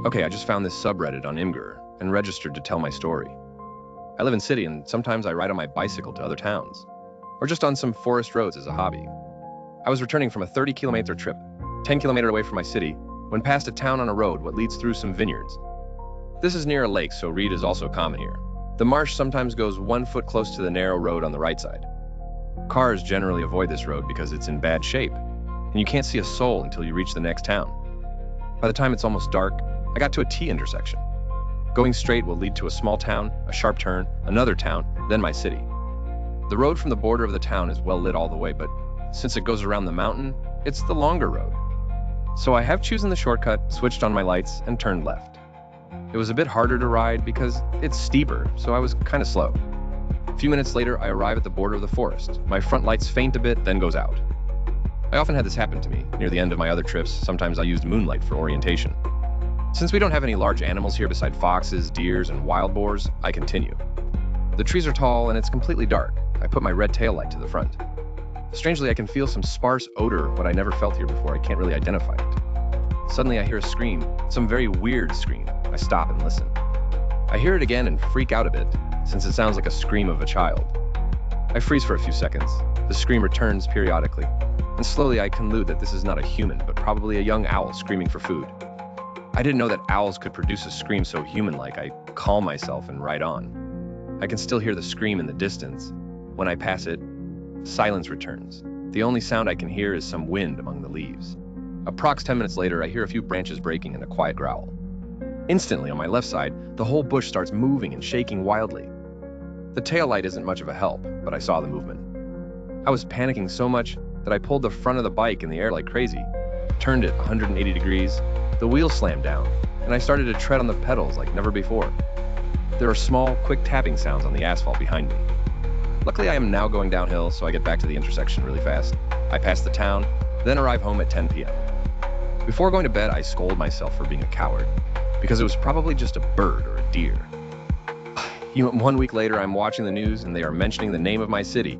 Okay, I just found this subreddit on Imgur and registered to tell my story. I live in city and sometimes I ride on my bicycle to other towns, or just on some forest roads as a hobby. I was returning from a 30-kilometer trip, 10 kilometers away from my city, when past a town on a road what leads through some vineyards. This is near a lake, so reed is also common here. The marsh sometimes goes 1 foot close to the narrow road on the right side. Cars generally avoid this road because it's in bad shape, and you can't see a soul until you reach the next town. By the time it's almost dark, I got to a T intersection. Going straight will lead to a small town, a sharp turn, another town, then my city. The road from the border of the town is well lit all the way, but since it goes around the mountain, it's the longer road. So I have chosen the shortcut, switched on my lights, and turned left. It was a bit harder to ride because it's steeper, so I was kind of slow. A few minutes later, I arrive at the border of the forest. My front lights faint a bit, then goes out. I often had this happen to me. Near the end of my other trips, sometimes I used moonlight for orientation. Since we don't have any large animals here beside foxes, deers, and wild boars, I continue. The trees are tall and it's completely dark. I put my red taillight to the front. Strangely, I can feel some sparse odor, what I never felt here before. I can't really identify it. Suddenly, I hear a scream, some very weird scream. I stop and listen. I hear it again and freak out a bit, since it sounds like a scream of a child. I freeze for a few seconds. The scream returns periodically, and slowly I conclude that this is not a human, but probably a young owl screaming for food. I didn't know that owls could produce a scream so human-like. I calm myself and ride on. I can still hear the scream in the distance. When I pass it, silence returns. The only sound I can hear is some wind among the leaves. Approx 10 minutes later, I hear a few branches breaking and a quiet growl. Instantly, on my left side, the whole bush starts moving and shaking wildly. The taillight isn't much of a help, but I saw the movement. I was panicking so much that I pulled the front of the bike in the air like crazy, turned it 180 degrees, the wheel slammed down, and I started to tread on the pedals like never before. There are small, quick tapping sounds on the asphalt behind me. Luckily, I am now going downhill, so I get back to the intersection really fast. I pass the town, then arrive home at 10 p.m. Before going to bed, I scold myself for being a coward, because it was probably just a bird or a deer. 1 week later, I'm watching the news and they are mentioning the name of my city.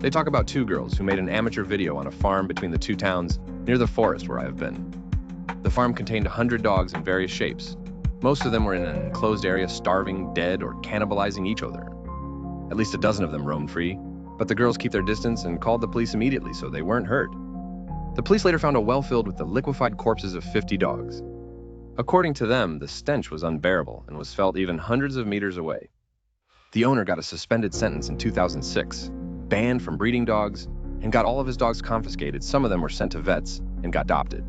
They talk about 2 girls who made an amateur video on a farm between the 2 towns near the forest where I have been. The farm contained 100 dogs in various shapes. Most of them were in an enclosed area starving, dead, or cannibalizing each other. At least a dozen of them roamed free, but the girls keep their distance and called the police immediately so they weren't hurt. The police later found a well filled with the liquefied corpses of 50 dogs. According to them, the stench was unbearable and was felt even hundreds of meters away. The owner got a suspended sentence in 2006, banned from breeding dogs, and got all of his dogs confiscated. Some of them were sent to vets and got adopted.